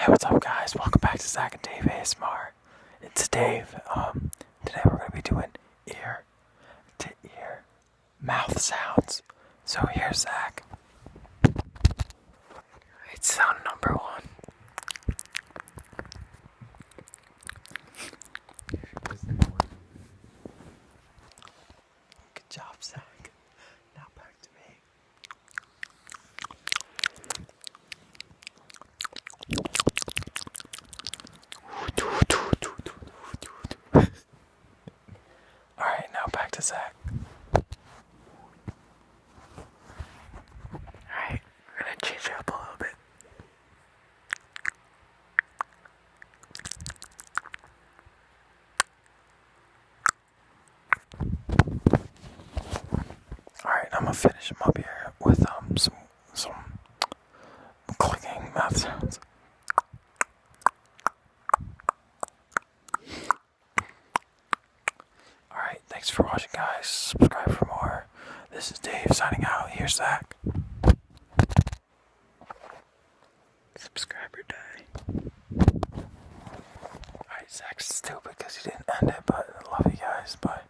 Hey, what's up, guys? Welcome back to Zach and Dave ASMR. It's Dave. Today we're gonna be doing ear to ear mouth sounds. So here's Zach. It's sound number one. Good job, Zach. Now back to me. Alright, now back to Zach. Alright, we're gonna change it up a little bit. Alright, I'm gonna finish them up here with some clicking mouth sounds. Alright, thanks for watching, guys. Subscribe for more. This is Dave signing out. Here's Zach. Subscriber die. Alright, Zach's stupid because he didn't end it, but I love you guys. Bye.